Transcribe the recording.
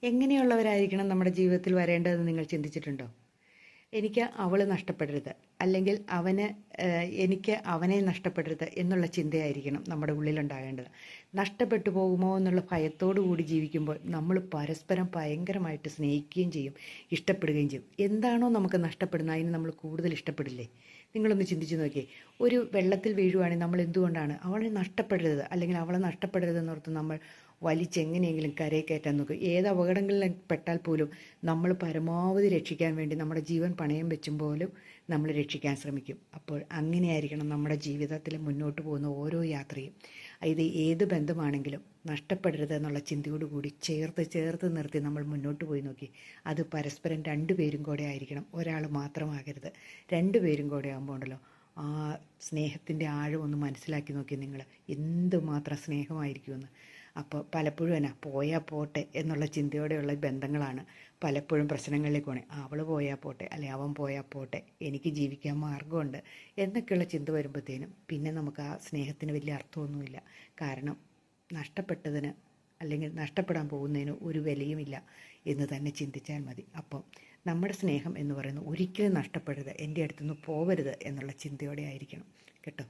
എങ്ങനെയുള്ളവരായിരിക്കണം നമ്മുടെ ജീവിതത്തിൽ വരേണ്ടതെന്ന് നിങ്ങൾ ചിന്തിച്ചിട്ടുണ്ടോ? എനിക്ക് അവൾ നഷ്ടപ്പെടരുത്, അല്ലെങ്കിൽ എനിക്ക് അവനെ നഷ്ടപ്പെടരുത് എന്നുള്ള ചിന്തയായിരിക്കണം നമ്മുടെ ഉള്ളിലുണ്ടാകേണ്ടത്. നഷ്ടപ്പെട്ടു പോകുമോ എന്നുള്ള ഭയത്തോടു കൂടി ജീവിക്കുമ്പോൾ നമ്മൾ പരസ്പരം ഭയങ്കരമായിട്ട് സ്നേഹിക്കുകയും ചെയ്യും, ഇഷ്ടപ്പെടുകയും ചെയ്യും. എന്താണോ നമുക്ക് നഷ്ടപ്പെടുന്നത് അതിന് നമ്മൾ കൂടുതൽ ഇഷ്ടപ്പെടില്ലേ? നിങ്ങളൊന്ന് ചിന്തിച്ച് നോക്കിയേ. ഒരു വെള്ളത്തിൽ വീഴുവാണെങ്കിൽ നമ്മൾ എന്തുകൊണ്ടാണ് അവളെ നഷ്ടപ്പെടരുത് അല്ലെങ്കിൽ അവളെ നഷ്ടപ്പെടരുതെന്നോർത്ത് നമ്മൾ വലിച്ചെങ്ങനെയെങ്കിലും കരയിൽ കയറ്റാൻ നോക്കും. ഏത് അപകടങ്ങളിൽ പെട്ടാൽ പോലും നമ്മൾ പരമാവധി രക്ഷിക്കാൻ വേണ്ടി നമ്മുടെ ജീവൻ പണയം വെച്ചും പോലും നമ്മൾ രക്ഷിക്കാൻ ശ്രമിക്കും. അപ്പോൾ അങ്ങനെയായിരിക്കണം നമ്മുടെ ജീവിതത്തിൽ മുന്നോട്ട് പോകുന്ന ഓരോ യാത്രയും. ഇത് ഏത് ബന്ധമാണെങ്കിലും നഷ്ടപ്പെടരുത് എന്നുള്ള ചിന്തയോടുകൂടി ചേർത്ത് നിർത്തി നമ്മൾ മുന്നോട്ട് പോയി നോക്കി. അത് പരസ്പരം രണ്ടുപേരും കൂടെ ആയിരിക്കണം, ഒരാൾ മാത്രമാകരുത്. രണ്ടുപേരും കൂടെ ആകുമ്പോൾ ഉണ്ടല്ലോ, ആ സ്നേഹത്തിൻ്റെ ആഴം ഒന്ന് മനസ്സിലാക്കി നോക്കി നിങ്ങൾ, എന്തുമാത്രം സ്നേഹമായിരിക്കുമെന്ന്. അപ്പോൾ പലപ്പോഴും പോയാൽ പോട്ടെ എന്നുള്ള ചിന്തയോടെയുള്ള ബന്ധങ്ങളാണ് പലപ്പോഴും പ്രശ്നങ്ങളിലേക്ക് പോണേ. അവൾ പോയാൽ പോട്ടെ, അല്ലെ അവൻ പോയാൽ പോട്ടെ, എനിക്ക് ജീവിക്കാൻ മാർഗമുണ്ട് എന്നൊക്കെയുള്ള ചിന്ത വരുമ്പോഴത്തേനും പിന്നെ നമുക്ക് ആ സ്നേഹത്തിന് വലിയ അർത്ഥമൊന്നുമില്ല. കാരണം നഷ്ടപ്പെട്ടതിന് അല്ലെങ്കിൽ നഷ്ടപ്പെടാൻ പോകുന്നതിന് ഒരു വിലയുമില്ല എന്ന് തന്നെ ചിന്തിച്ചാൽ മതി. അപ്പം നമ്മുടെ സ്നേഹം എന്ന് പറയുന്നത് ഒരിക്കലും നഷ്ടപ്പെടരുത്, എൻ്റെ അടുത്തുനിന്ന് പോവരുത് എന്നുള്ള ചിന്തയോടെ ആയിരിക്കണം കേട്ടോ.